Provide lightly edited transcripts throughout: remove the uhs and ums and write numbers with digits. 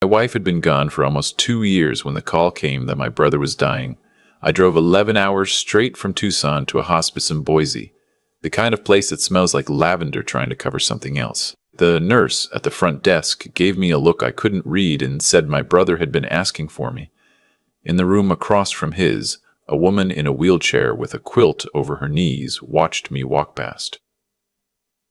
My wife had been gone for almost 2 years when the call came that my brother was dying. I drove 11 hours straight from Tucson to a hospice in Boise, the kind of place that smells like lavender trying to cover something else. The nurse at the front desk gave me a look I couldn't read and said my brother had been asking for me. In the room across from his, a woman in a wheelchair with a quilt over her knees watched me walk past.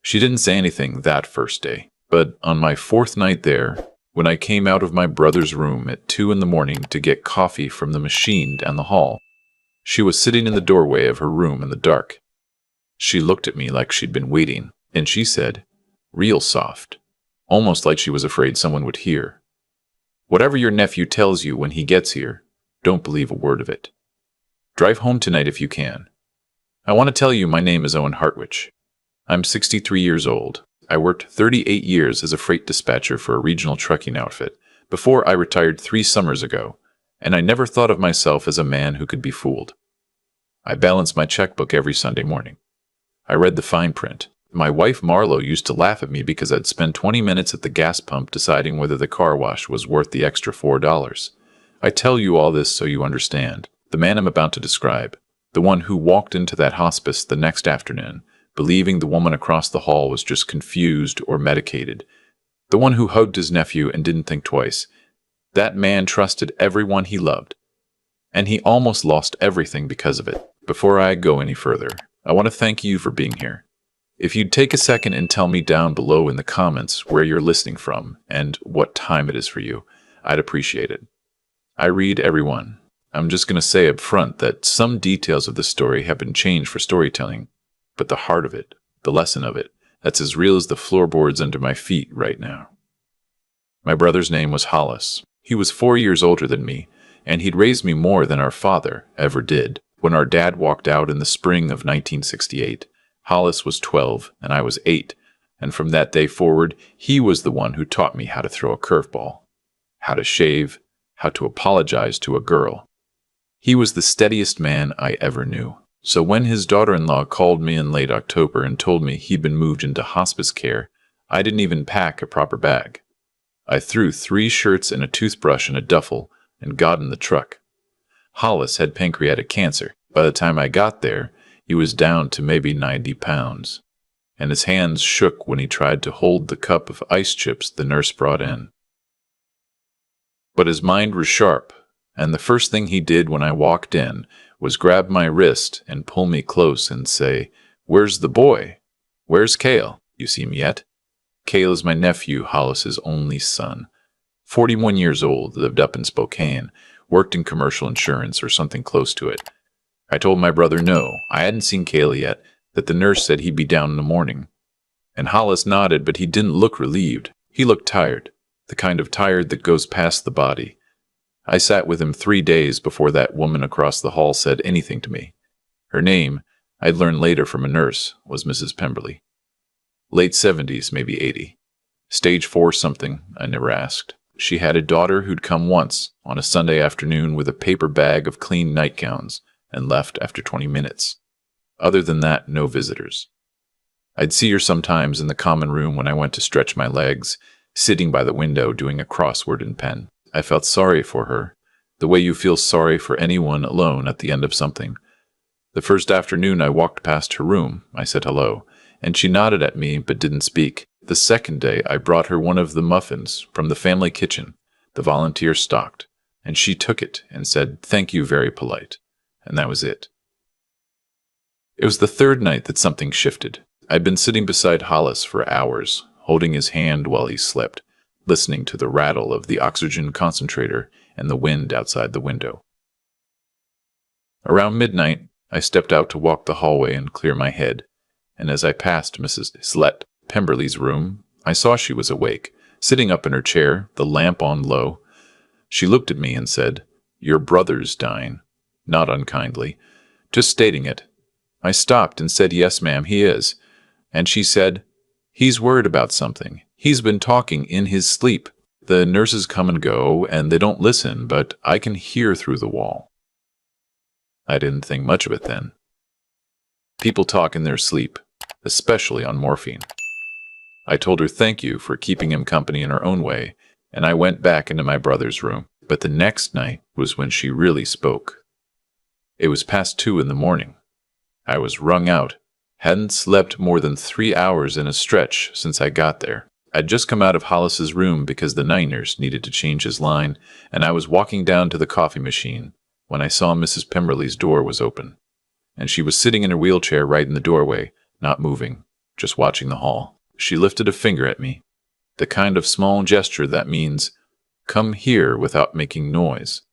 She didn't say anything that first day, but on my 4th night there, when I came out of my brother's room at 2 in the morning to get coffee from the machine down the hall, she was sitting in the doorway of her room in the dark. She looked at me like she'd been waiting, and she said, real soft, almost like she was afraid someone would hear, "Whatever your nephew tells you when he gets here, don't believe a word of it. Drive home tonight if you can. I want to tell you my name is Owen Hartwich. I'm 63 years old. I worked 38 years as a freight dispatcher for a regional trucking outfit before I retired 3 summers ago, and I never thought of myself as a man who could be fooled. I balance my checkbook every Sunday morning. I read the fine print. My wife Marlo used to laugh at me because I'd spend 20 minutes at the gas pump deciding whether the car wash was worth the extra $4. I tell you all this so you understand. The man I'm about to describe, the one who walked into that hospice the next afternoon, believing the woman across the hall was just confused or medicated, the one who hugged his nephew and didn't think twice, that man trusted everyone he loved, and he almost lost everything because of it. Before I go any further, I want to thank you for being here. If you'd take a second and tell me down below in the comments where you're listening from and what time it is for you, I'd appreciate it. I read everyone. I'm just going to say up front that some details of the story have been changed for storytelling, but the heart of it, the lesson of it, that's as real as the floorboards under my feet right now. My brother's name was Hollis. He was 4 years older than me, and he'd raised me more than our father ever did. When our dad walked out in the spring of 1968, Hollis was 12 and I was 8, and from that day forward, he was the one who taught me how to throw a curveball, how to shave, how to apologize to a girl. He was the steadiest man I ever knew. So when his daughter-in-law called me in late October and told me he'd been moved into hospice care, I didn't even pack a proper bag. I threw 3 shirts and a toothbrush in a duffel and got in the truck. Hollis had pancreatic cancer. By the time I got there, he was down to maybe 90 pounds, and his hands shook when he tried to hold the cup of ice chips the nurse brought in. But his mind was sharp, and the first thing he did when I walked in was grab my wrist and pull me close and say, "Where's the boy? Where's Cale? You see him yet?" Cale is my nephew, Hollis's only son. 41 years old, lived up in Spokane, worked in commercial insurance or something close to it. I told my brother no, I hadn't seen Cale yet, that the nurse said he'd be down in the morning. And Hollis nodded, but he didn't look relieved. He looked tired, the kind of tired that goes past the body. I sat with him 3 days before that woman across the hall said anything to me. Her name, I'd learned later from a nurse, was Mrs. Pemberley. Late 70s, maybe 80. Stage 4 something, I never asked. She had a daughter who'd come once, on a Sunday afternoon with a paper bag of clean nightgowns, and left after 20 minutes. Other than that, no visitors. I'd see her sometimes in the common room when I went to stretch my legs, sitting by the window doing a crossword in pen. I felt sorry for her, the way you feel sorry for anyone alone at the end of something. The first afternoon I walked past her room, I said hello, and she nodded at me but didn't speak. The second day I brought her one of the muffins from the family kitchen the volunteers stocked, and she took it and said, "Thank you, very polite." And that was it. It was the 3rd night that something shifted. I'd been sitting beside Hollis for hours, holding his hand while he slept, listening to the rattle of the oxygen concentrator and the wind outside the window. Around midnight, I stepped out to walk the hallway and clear my head, and as I passed Mrs. Slett Pemberley's room, I saw she was awake, sitting up in her chair, the lamp on low. She looked at me and said, "Your brother's dying." Not unkindly, just stating it. I stopped and said, "Yes, ma'am, he is." And she said, "He's worried about something. He's been talking in his sleep. The nurses come and go, and they don't listen, but I can hear through the wall." I didn't think much of it then. People talk in their sleep, especially on morphine. I told her thank you for keeping him company in her own way, and I went back into my brother's room. But the next night was when she really spoke. It was past 2 in the morning. I was wrung out. Hadn't slept more than 3 hours in a stretch since I got there. I'd just come out of Hollis's room because the night nurse needed to change his line, and I was walking down to the coffee machine when I saw Mrs. Pemberley's door was open, and she was sitting in her wheelchair right in the doorway, not moving, just watching the hall. She lifted a finger at me, the kind of small gesture that means, "Come here," without making noise.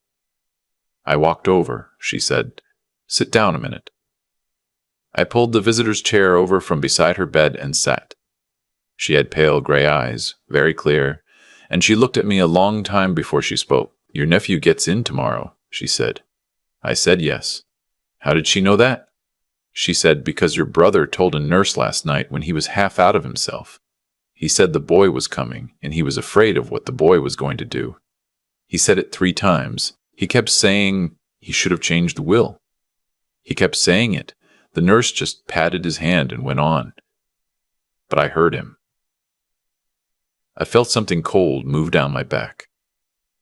I walked over. She said, "Sit down a minute." I pulled the visitor's chair over from beside her bed and sat. She had pale gray eyes, very clear, and she looked at me a long time before she spoke. "Your nephew gets in tomorrow," she said. I said yes. "How did she know that?" She said, "Because your brother told a nurse last night when he was half out of himself. He said the boy was coming, and he was afraid of what the boy was going to do. He said it 3 times. He kept saying he should have changed the will. He kept saying it. The nurse just patted his hand and went on. But I heard him." I felt something cold move down my back.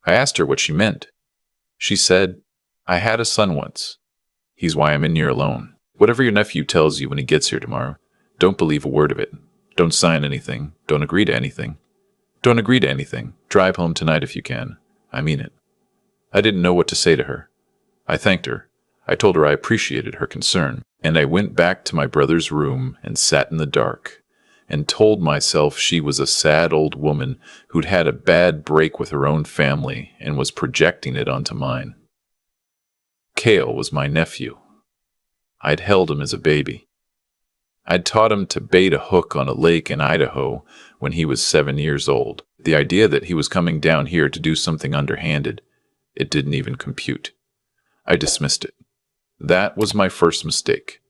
I asked her what she meant. She said, "I had a son once. He's why I'm in here alone. Whatever your nephew tells you when he gets here tomorrow, don't believe a word of it. Don't sign anything. Don't agree to anything. Don't agree to anything. Drive home tonight if you can. I mean it." I didn't know what to say to her. I thanked her. I told her I appreciated her concern, and I went back to my brother's room and sat in the dark, and told myself she was a sad old woman who'd had a bad break with her own family and was projecting it onto mine. Cale was my nephew. I'd held him as a baby. I'd taught him to bait a hook on a lake in Idaho when he was 7 years old. The idea that he was coming down here to do something underhanded, it didn't even compute. I dismissed it. That was my first mistake.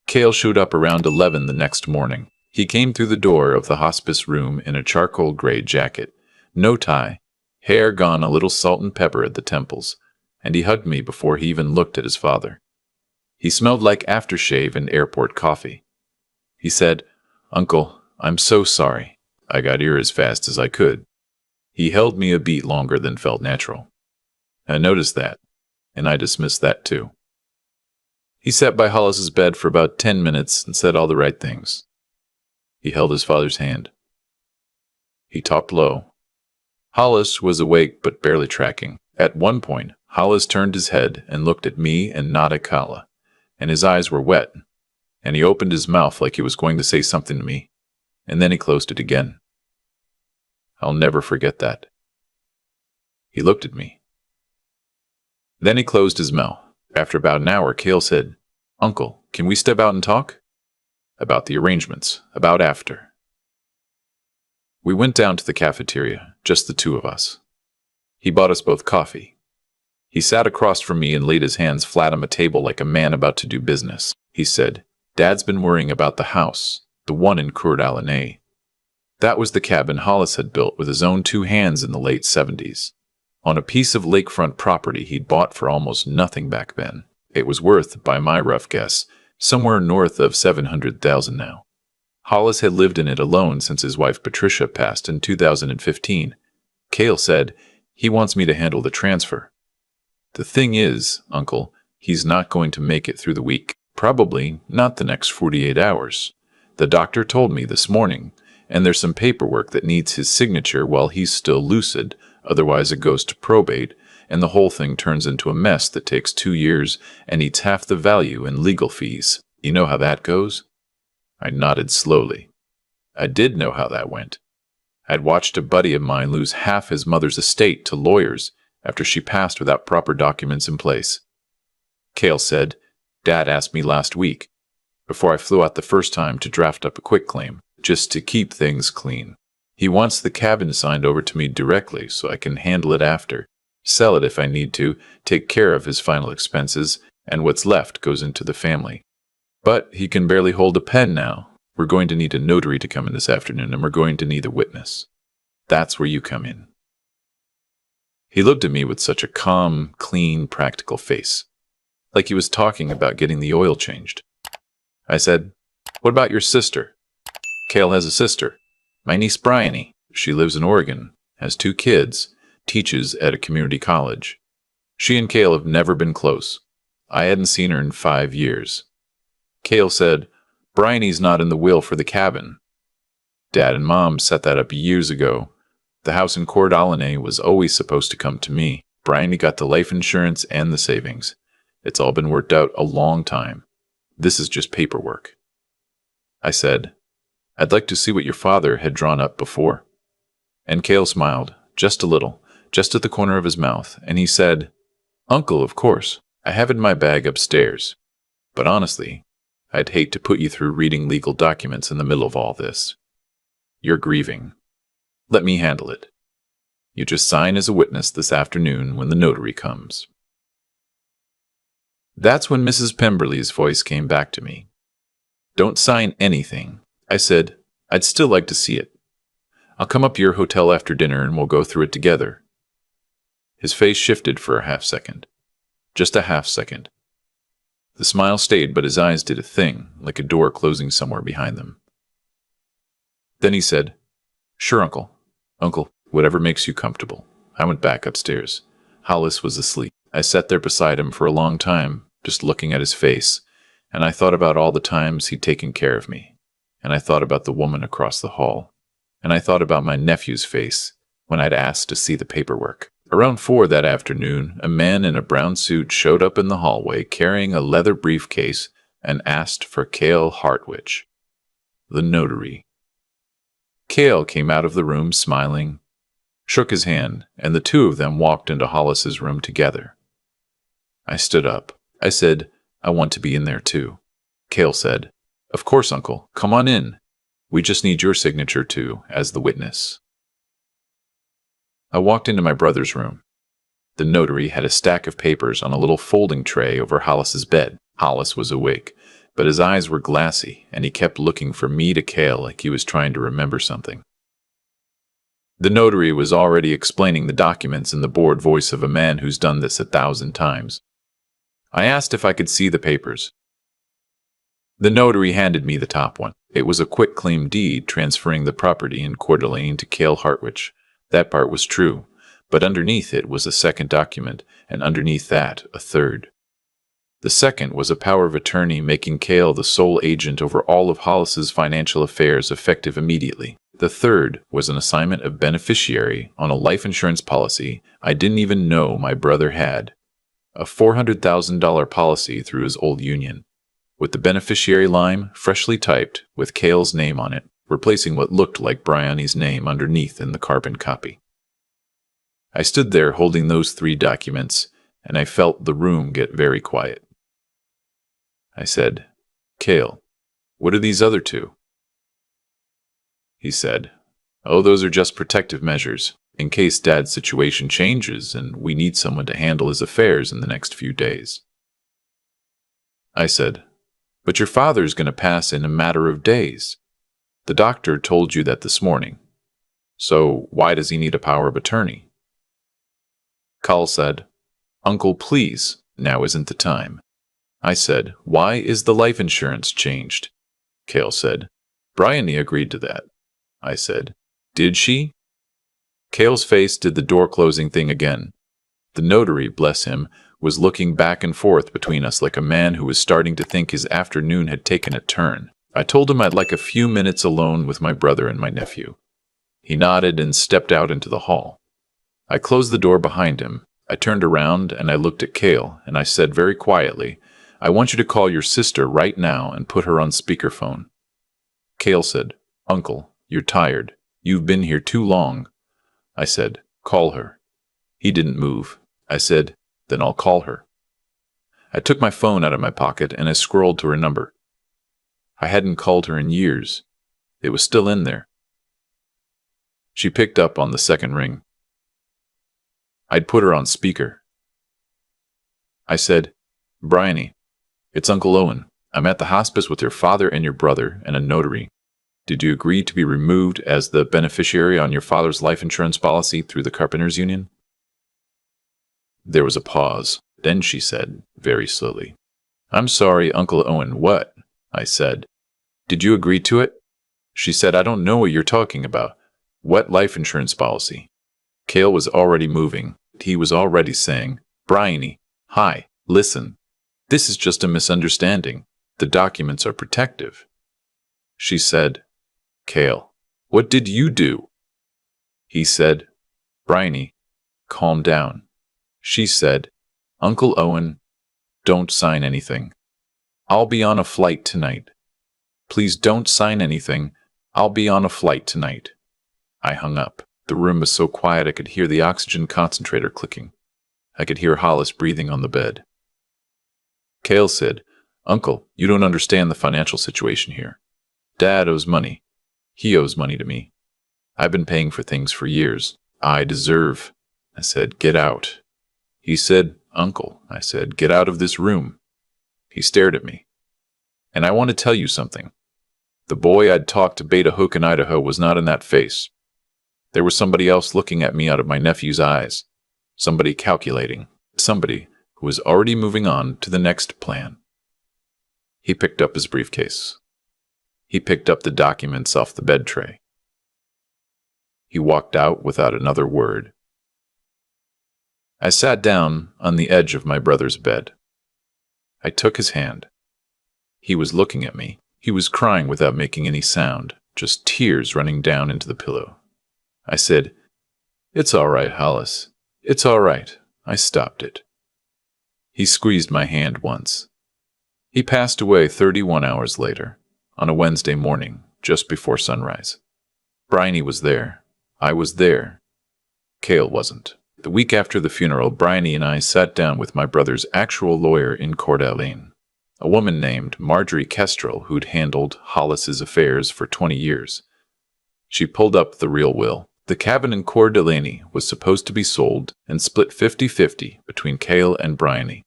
Cale showed up around 11 the next morning. He came through the door of the hospice room in a charcoal gray jacket, no tie, hair gone a little salt and pepper at the temples, and he hugged me before he even looked at his father. He smelled like aftershave and airport coffee. He said, "Uncle, I'm so sorry." I got here as fast as I could. He held me a beat longer than felt natural. I noticed that, and I dismissed that too. He sat by Hollis's bed for about 10 minutes and said all the right things. He held his father's hand. He talked low. Hollis was awake but barely tracking. At one point, Hollis turned his head and looked at me and not at Kala, and his eyes were wet, and he opened his mouth like he was going to say something to me, and then he closed it again. I'll never forget that. He looked at me. Then he closed his mouth. After about an hour, Cale said, "Uncle, can we step out and talk?" About the arrangements, about after. We went down to the cafeteria, just the 2 of us. He bought us both coffee. He sat across from me and laid his hands flat on the table like a man about to do business. He said, "Dad's been worrying about the house, the one in Coeur d'Alene. That was the cabin Hollis had built with his own 2 hands in the late 70s. On a piece of lakefront property he'd bought for almost nothing back then. It was worth, by my rough guess, somewhere north of $700,000 now. Hollis had lived in it alone since his wife Patricia passed in 2015. Cale said, "He wants me to handle the transfer. The thing is, Uncle, he's not going to make it through the week. Probably not the next 48 hours. The doctor told me this morning, and there's some paperwork that needs his signature while he's still lucid, otherwise it goes to probate, and the whole thing turns into a mess that takes 2 years and eats half the value in legal fees. You know how that goes?" I nodded slowly. I did know how that went. I'd watched a buddy of mine lose half his mother's estate to lawyers after she passed without proper documents in place. Cale said, "Dad asked me last week, before I flew out the first time, to draft up a quitclaim, just to keep things clean. He wants the cabin signed over to me directly so I can handle it after, sell it if I need to, take care of his final expenses, and what's left goes into the family. But he can barely hold a pen now. We're going to need a notary to come in this afternoon, and we're going to need a witness. That's where you come in." He looked at me with such a calm, clean, practical face, like he was talking about getting the oil changed. I said, "What about your sister?" "Cale has a sister. My niece Bryony. She lives in Oregon. has 2 kids, teaches at a community college. She and Cale have never been close. I hadn't seen her in 5 years. Cale said, Bryony's not in the will for the cabin. Dad and Mom set that up years ago. The house in Coeur d'Alene was always supposed to come to me. Bryony got the life insurance and the savings. It's all been worked out a long time. This is just paperwork. I said, I'd like to see what your father had drawn up before. And Cale smiled, just a little, just at the corner of his mouth, and he said, Uncle, of course, I have it in my bag upstairs. But honestly, I'd hate to put you through reading legal documents in the middle of all this. You're grieving. Let me handle it. You just sign as a witness this afternoon when the notary comes. That's when Mrs. Pemberley's voice came back to me. Don't sign anything. I said, I'd still like to see it. I'll come up to your hotel after dinner and we'll go through it together. His face shifted for a half-second. Just a half-second. The smile stayed, but his eyes did a thing, like a door closing somewhere behind them. Then he said, Sure, Uncle. Uncle, whatever makes you comfortable. I went back upstairs. Hollis was asleep. I sat there beside him for a long time, just looking at his face, and I thought about all the times he'd taken care of me, and I thought about the woman across the hall, and I thought about my nephew's face when I'd asked to see the paperwork. Around 4 that afternoon, a man in a brown suit showed up in the hallway carrying a leather briefcase and asked for Cale Hartwich, the notary. Cale came out of the room smiling, shook his hand, and the 2 of them walked into Hollis's room together. I stood up. I said, I want to be in there too. Cale said, Of course, Uncle. Come on in. We just need your signature too, as the witness. I walked into my brother's room. The notary had a stack of papers on a little folding tray over Hollis's bed. Hollis was awake, but his eyes were glassy, and he kept looking from me to Cale like he was trying to remember something. The notary was already explaining the documents in the bored voice of a man who's done this 1,000 times. I asked if I could see the papers. The notary handed me the top one. It was a quitclaim deed transferring the property in Coeur d'Alene to Cale Hartwich. That part was true, but underneath it was a second document, and underneath that, a third. The second was a power of attorney making Cale the sole agent over all of Hollis's financial affairs effective immediately. The third was an assignment of beneficiary on a life insurance policy I didn't even know my brother had. A $400,000 policy through his old union, with the beneficiary line freshly typed with Cale's name on it, replacing what looked like Bryony's name underneath in the carbon copy. I stood there holding those 3 documents, and I felt the room get very quiet. I said, Cale, what are these other 2? He said, Oh, those are just protective measures, in case Dad's situation changes and we need someone to handle his affairs in the next few days. I said, But your father's going to pass in a matter of days. The doctor told you that this morning. So why does he need a power of attorney? Cale said, Uncle, please, now isn't the time. I said, Why is the life insurance changed? Cale said, Bryony agreed to that. I said, Did she? Cale's face did the door-closing thing again. The notary, bless him, was looking back and forth between us like a man who was starting to think his afternoon had taken a turn. I told him I'd like a few minutes alone with my brother and my nephew. He nodded and stepped out into the hall. I closed the door behind him. I turned around and I looked at Cale, and I said very quietly, I want you to call your sister right now and put her on speakerphone. Cale said, Uncle, you're tired. You've been here too long. I said, Call her. He didn't move. I said, Then I'll call her. I took my phone out of my pocket and I scrolled to her number. I hadn't called her in years. It was still in there. She picked up on the second ring. I'd put her on speaker. I said, Bryony, it's Uncle Owen. I'm at the hospice with your father and your brother and a notary. Did you agree to be removed as the beneficiary on your father's life insurance policy through the Carpenters Union? There was a pause. Then she said, very slowly, I'm sorry, Uncle Owen, what? I said, Did you agree to it? She said, I don't know what you're talking about. What life insurance policy? Cale was already moving. He was already saying, "Bryony, hi, listen. This is just a misunderstanding. The documents are protective." She said, "Cale, what did you do?" He said, "Bryony, calm down." She said, "Uncle Owen, don't sign anything. I'll be on a flight tonight. Please don't sign anything. I'll be on a flight tonight." I hung up. The room was so quiet I could hear the oxygen concentrator clicking. I could hear Hollis breathing on the bed. Cale said, "Uncle, you don't understand the financial situation here. Dad owes money. He owes money to me. I've been paying for things for years. I deserve." I said, "Get out." He said, "Uncle," I said, "get out of this room." He stared at me. "And I want to tell you something. The boy I'd talked to Beta Hook in Idaho was not in that face. There was somebody else looking at me out of my nephew's eyes. Somebody calculating. Somebody who was already moving on to the next plan." He picked up his briefcase. He picked up the documents off the bed tray. He walked out without another word. I sat down on the edge of my brother's bed. I took his hand. He was looking at me. He was crying without making any sound, just tears running down into the pillow. I said, "It's all right, Hollis. It's all right." I stopped it. He squeezed my hand once. He passed away 31 hours later, on a Wednesday morning, just before sunrise. Bryony was there. I was there. Cale wasn't. The week after the funeral, Bryony and I sat down with my brother's actual lawyer in Coeur d'Alene, a woman named Marjorie Kestrel who'd handled Hollis's affairs for 20 years. She pulled up the real will. The cabin in Coeur d'Alene was supposed to be sold and split 50-50 between Cale and Bryony.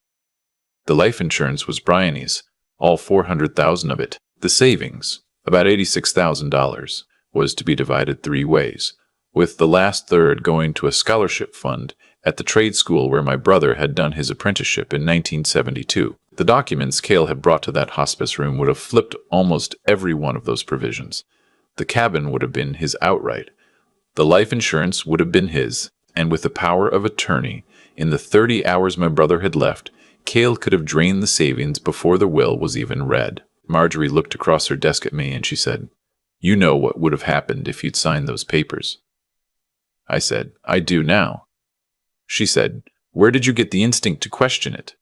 The life insurance was Bryony's, all $400,000 of it. The savings, about $86,000, was to be divided 3 ways, with the last third going to a scholarship fund at the trade school where my brother had done his apprenticeship in 1972. The documents Cale had brought to that hospice room would have flipped almost every one of those provisions. The cabin would have been his outright. The life insurance would have been his, and with the power of attorney, in the 30 hours my brother had left, Cale could have drained the savings before the will was even read. Marjorie looked across her desk at me and she said, "You know what would have happened if you'd signed those papers." I said, "I do now." She said, "Where did you get the instinct to question it?"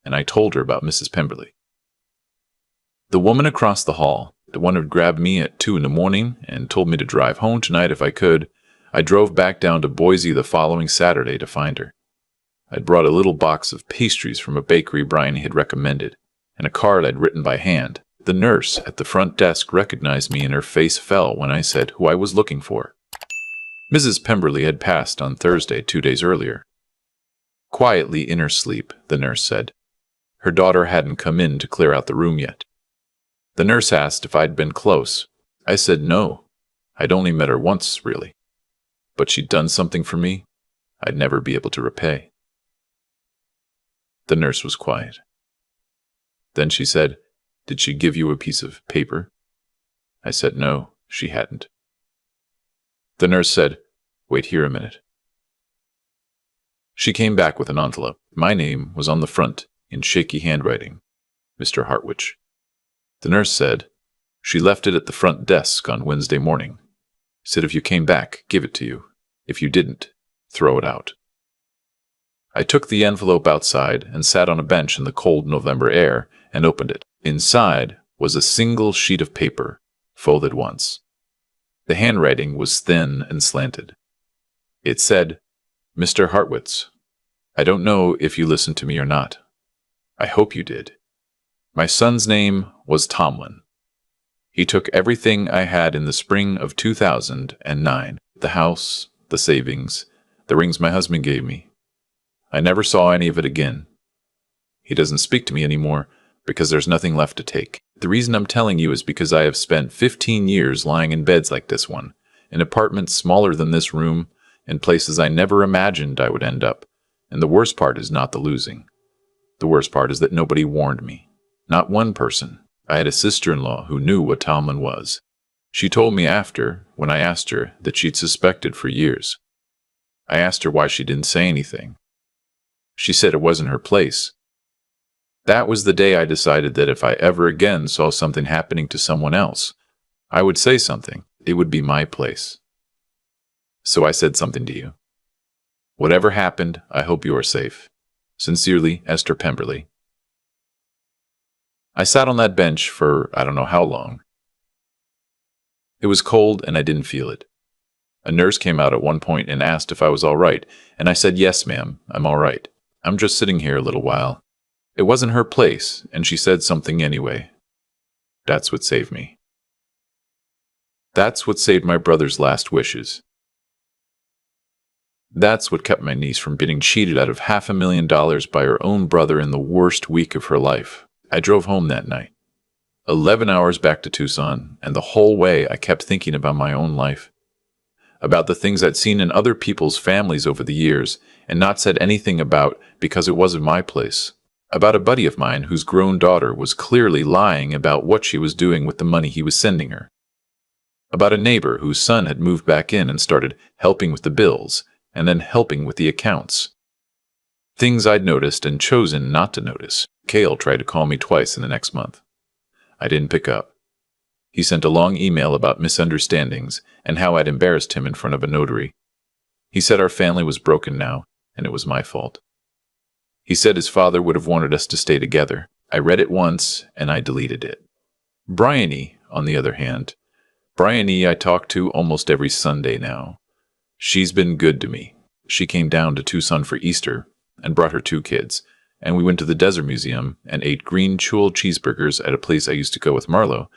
And I told her about Mrs. Pemberley. The woman across the hall, the one who'd grabbed me at 2 in the morning and told me to drive home tonight if I could, I drove back down to Boise the following Saturday to find her. I'd brought a little box of pastries from a bakery Bryony had recommended, and a card I'd written by hand. The nurse at the front desk recognized me and her face fell when I said who I was looking for. Mrs. Pemberley had passed on Thursday 2 days earlier. Quietly in her sleep, the nurse said. Her daughter hadn't come in to clear out the room yet. The nurse asked if I'd been close. I said no. I'd only met her once, really. But she'd done something for me I'd never be able to repay. The nurse was quiet. Then she said, "Did she give you a piece of paper?" I said no, she hadn't. The nurse said, "Wait here a minute." She came back with an envelope. My name was on the front, in shaky handwriting, Mr. Hartwich. The nurse said, "She left it at the front desk on Wednesday morning. Said if you came back, give it to you. If you didn't, throw it out." I took the envelope outside and sat on a bench in the cold November air and opened it. Inside was a single sheet of paper, folded once. The handwriting was thin and slanted. It said, "Mr. Hartwitz, I don't know if you listened to me or not. I hope you did. My son's name was Tomlin. He took everything I had in the spring of 2009, the house, the savings, the rings my husband gave me. I never saw any of it again. He doesn't speak to me anymore because there's nothing left to take. The reason I'm telling you is because I have spent 15 years lying in beds like this one, in apartments smaller than this room, in places I never imagined I would end up. And the worst part is not the losing. The worst part is that nobody warned me. Not one person. I had a sister-in-law who knew what Tomlin was. She told me after, when I asked her, that she'd suspected for years. I asked her why she didn't say anything. She said it wasn't her place. That was the day I decided that if I ever again saw something happening to someone else, I would say something. It would be my place. So I said something to you. Whatever happened, I hope you are safe. Sincerely, Esther Pemberley. I sat on that bench for I don't know how long. It was cold and I didn't feel it. A nurse came out at one point and asked if I was all right, and I said, "Yes, ma'am, I'm all right. I'm just sitting here a little while." It wasn't her place, and she said something anyway. That's what saved me. That's what saved my brother's last wishes. That's what kept my niece from getting cheated out of $500,000 by her own brother in the worst week of her life. I drove home that night. 11 hours back to Tucson, and the whole way I kept thinking about my own life. About the things I'd seen in other people's families over the years, and not said anything about because it wasn't my place. About a buddy of mine whose grown daughter was clearly lying about what she was doing with the money he was sending her. About a neighbor whose son had moved back in and started helping with the bills, and then helping with the accounts. Things I'd noticed and chosen not to notice. Cale tried to call me twice in the next month. I didn't pick up. He sent a long email about misunderstandings and how I'd embarrassed him in front of a notary. He said our family was broken now, and it was my fault. He said his father would have wanted us to stay together. I read it once, and I deleted it. Bryony, on the other hand, Bryony I talk to almost every Sunday now. She's been good to me. She came down to Tucson for Easter and brought her 2 kids, and we went to the Desert Museum and ate green chewel cheeseburgers at a place I used to go with Marlo,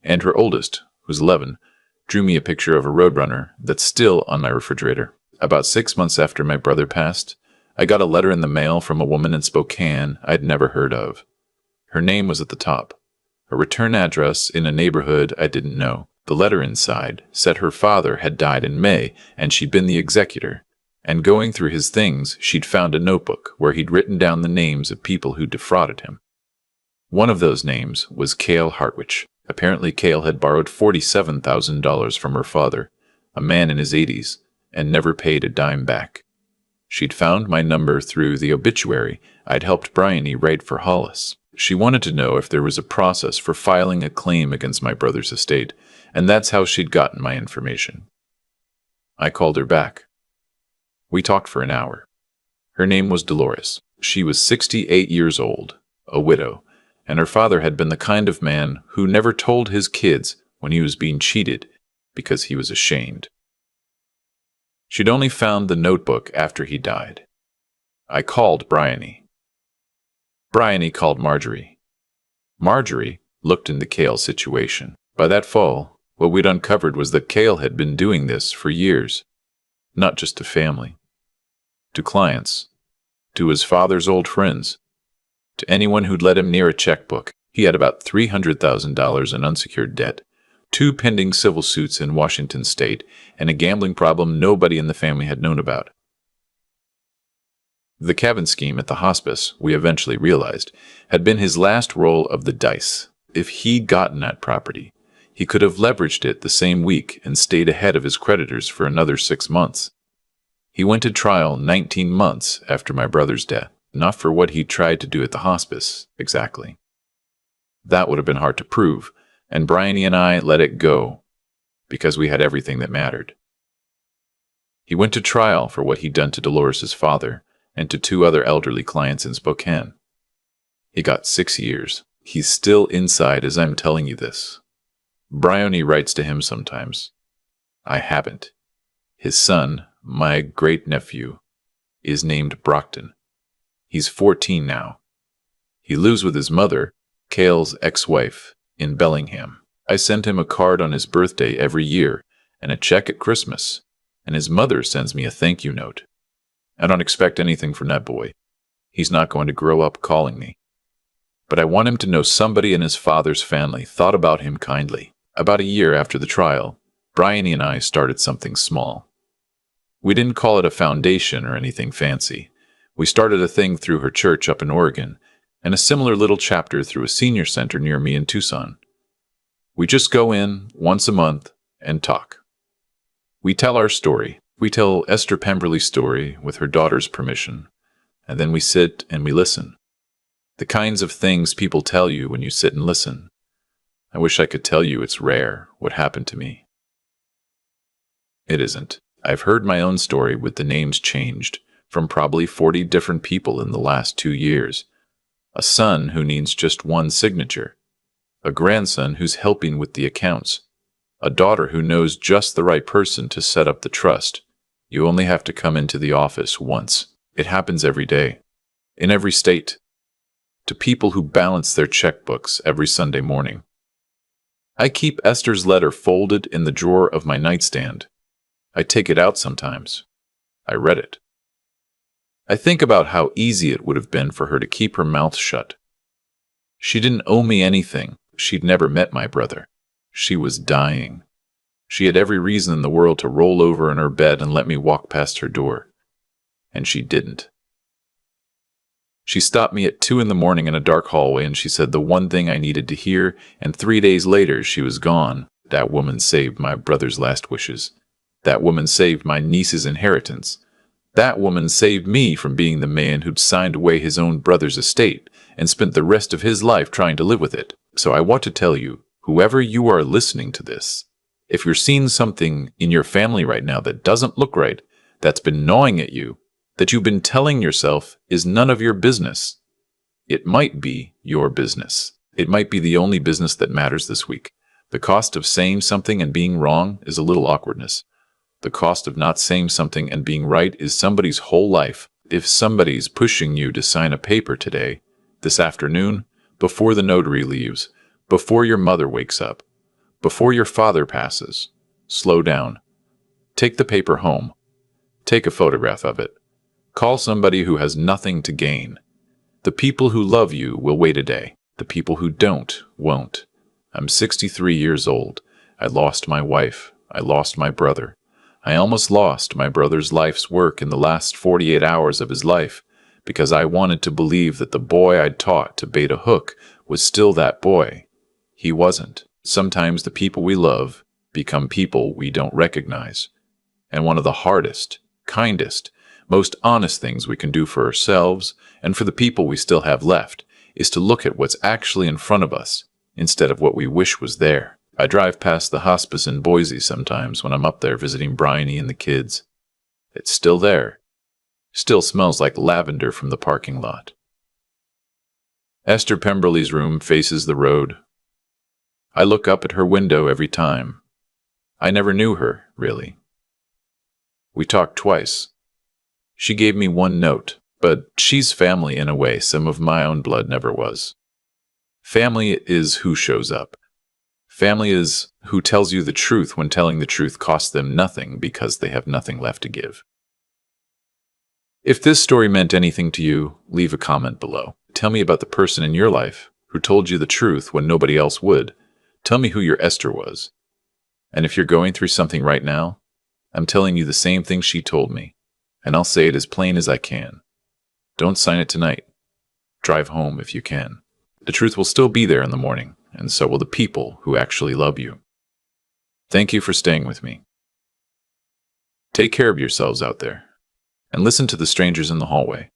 and her oldest, who's 11, drew me a picture of a Roadrunner that's still on my refrigerator. About 6 months after my brother passed, I got a letter in the mail from a woman in Spokane I'd never heard of. Her name was at the top. A return address in a neighborhood I didn't know. The letter inside said her father had died in May and she'd been the executor. And going through his things, she'd found a notebook where he'd written down the names of people who defrauded him. One of those names was Cale Hartwich. Apparently Cale had borrowed $47,000 from her father, a man in his 80s, and never paid a dime back. She'd found my number through the obituary I'd helped Bryony write for Hollis. She wanted to know if there was a process for filing a claim against my brother's estate, and that's how she'd gotten my information. I called her back. We talked for an hour. Her name was Dolores. She was 68 years old, a widow, and her father had been the kind of man who never told his kids when he was being cheated because he was ashamed. She'd only found the notebook after he died. I called Bryony. Bryony called Marjorie. Marjorie looked into Cale's situation. By that fall, what we'd uncovered was that Cale had been doing this for years, not just to family, to clients, to his father's old friends, to anyone who'd let him near a checkbook. He had about $300,000 in unsecured debt, 2 pending civil suits in Washington state, and a gambling problem nobody in the family had known about. The cabin scheme at the hospice, we eventually realized, had been his last roll of the dice. If he'd gotten that property, he could have leveraged it the same week and stayed ahead of his creditors for another 6 months. He went to trial 19 months after my brother's death, not for what he tried to do at the hospice, exactly. That would have been hard to prove, and Bryony and I let it go, because we had everything that mattered. He went to trial for what he'd done to Dolores' father, and to 2 other elderly clients in Spokane. He got 6 years. He's still inside as I'm telling you this. Bryony writes to him sometimes. I haven't. His son, my great-nephew, is named Brockton. He's 14 now. He lives with his mother, Cale's ex-wife, in Bellingham. I send him a card on his birthday every year and a check at Christmas, and his mother sends me a thank you note. I don't expect anything from that boy. He's not going to grow up calling me. But I want him to know somebody in his father's family thought about him kindly. About a year after the trial, Bryony and I started something small. We didn't call it a foundation or anything fancy. We started a thing through her church up in Oregon, and a similar little chapter through a senior center near me in Tucson. We just go in once a month and talk. We tell our story, We tell Esther Pemberley's story with her daughter's permission, and then we sit and we listen. The kinds of things people tell you when you sit and listen. I wish I could tell you it's rare what happened to me. It isn't. I've heard my own story with the names changed from probably 40 different people in the last 2 years. A son who needs just one signature. A grandson who's helping with the accounts. A daughter who knows just the right person to set up the trust. You only have to come into the office once. It happens every day. In every state. To people who balance their checkbooks every Sunday morning. I keep Esther's letter folded in the drawer of my nightstand. I take it out sometimes. I read it. I think about how easy it would have been for her to keep her mouth shut. She didn't owe me anything. She'd never met my brother. She was dying. She had every reason in the world to roll over in her bed and let me walk past her door. And she didn't. She stopped me at 2 a.m. in a dark hallway and she said the one thing I needed to hear, and 3 days later she was gone. That woman saved my brother's last wishes. That woman saved my niece's inheritance. That woman saved me from being the man who'd signed away his own brother's estate and spent the rest of his life trying to live with it. So I want to tell you, whoever you are listening to this, if you're seeing something in your family right now that doesn't look right, that's been gnawing at you, that you've been telling yourself is none of your business, it might be your business. It might be the only business that matters this week. The cost of saying something and being wrong is a little awkwardness. The cost of not saying something and being right is somebody's whole life. If somebody's pushing you to sign a paper today, this afternoon, before the notary leaves, before your mother wakes up, before your father passes, slow down. Take the paper home. Take a photograph of it. Call somebody who has nothing to gain. The people who love you will wait a day. The people who don't, won't. I'm 63 years old. I lost my wife. I lost my brother. I almost lost my brother's life's work in the last 48 hours of his life because I wanted to believe that the boy I'd taught to bait a hook was still that boy. He wasn't. Sometimes the people we love become people we don't recognize. And one of the hardest, kindest, most honest things we can do for ourselves and for the people we still have left is to look at what's actually in front of us instead of what we wish was there. I drive past the hospice in Boise sometimes when I'm up there visiting Bryony and the kids. It's still there. Still smells like lavender from the parking lot. Esther Pemberley's room faces the road. I look up at her window every time. I never knew her, really. We talked twice. She gave me one note, but she's family in a way some of my own blood never was. Family is who shows up. Family is who tells you the truth when telling the truth costs them nothing because they have nothing left to give. If this story meant anything to you, leave a comment below. Tell me about the person in your life who told you the truth when nobody else would. Tell me who your Esther was. And if you're going through something right now, I'm telling you the same thing she told me, and I'll say it as plain as I can. Don't sign it tonight. Drive home if you can. The truth will still be there in the morning, and so will the people who actually love you. Thank you for staying with me. Take care of yourselves out there, and listen to the strangers in the hallway.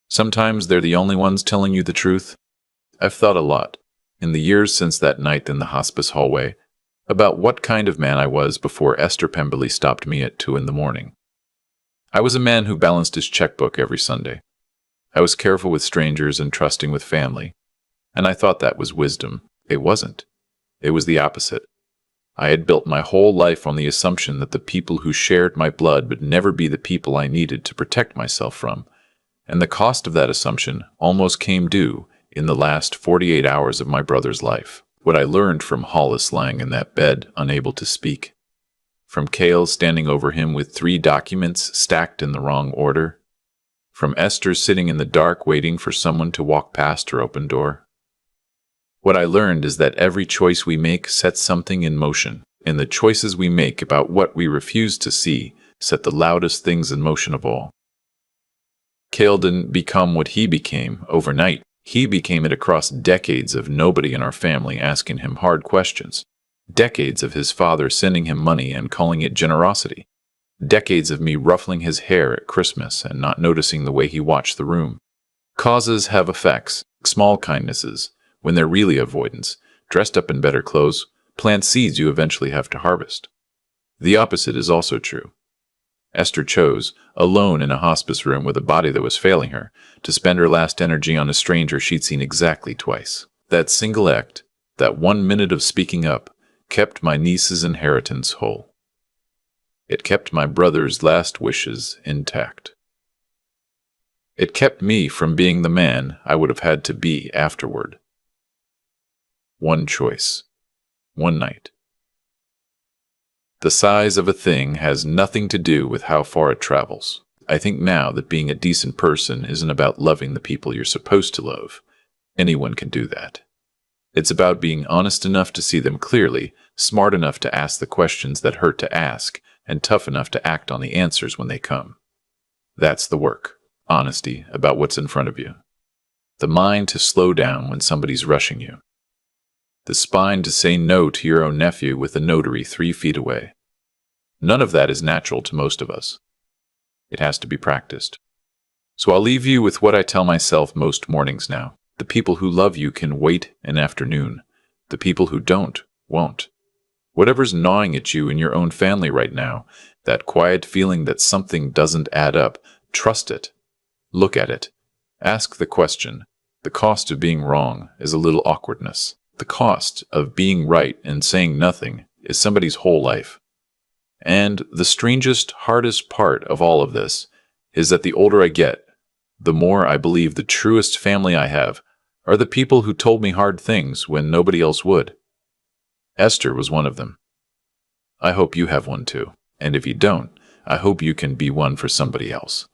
Sometimes they're the only ones telling you the truth. I've thought a lot, in the years since that night in the hospice hallway, about what kind of man I was before Esther Pemberley stopped me at 2 a.m. I was a man who balanced his checkbook every Sunday. I was careful with strangers and trusting with family, and I thought that was wisdom. It wasn't. It was the opposite. I had built my whole life on the assumption that the people who shared my blood would never be the people I needed to protect myself from, and the cost of that assumption almost came due in the last 48 hours of my brother's life. What I learned from Hollis lying in that bed, unable to speak, from Cale standing over him with 3 documents stacked in the wrong order, from Esther sitting in the dark waiting for someone to walk past her open door. What I learned is that every choice we make sets something in motion, and the choices we make about what we refuse to see set the loudest things in motion of all. Cale didn't become what he became overnight. He became it across decades of nobody in our family asking him hard questions, decades of his father sending him money and calling it generosity, Decades of me ruffling his hair at Christmas and not noticing the way he watched the room. Causes have effects, small kindnesses, when they're really avoidance, dressed up in better clothes, plant seeds you eventually have to harvest. The opposite is also true. Esther chose, alone in a hospice room with a body that was failing her, to spend her last energy on a stranger she'd seen exactly twice. That single act, that 1 minute of speaking up, kept my niece's inheritance whole. It kept my brother's last wishes intact. It kept me from being the man I would have had to be afterward. One choice. One night. The size of a thing has nothing to do with how far it travels. I think now that being a decent person isn't about loving the people you're supposed to love. Anyone can do that. It's about being honest enough to see them clearly, smart enough to ask the questions that hurt to ask, and tough enough to act on the answers when they come. That's the work. Honesty about what's in front of you. The mind to slow down when somebody's rushing you. The spine to say no to your own nephew with a notary 3 feet away. None of that is natural to most of us. It has to be practiced. So I'll leave you with what I tell myself most mornings now. The people who love you can wait an afternoon. The people who don't, won't. Whatever's gnawing at you in your own family right now, that quiet feeling that something doesn't add up, trust it. Look at it. Ask the question. The cost of being wrong is a little awkwardness. The cost of being right and saying nothing is somebody's whole life. And the strangest, hardest part of all of this is that the older I get, the more I believe the truest family I have are the people who told me hard things when nobody else would. Esther was one of them. I hope you have one too. And if you don't, I hope you can be one for somebody else.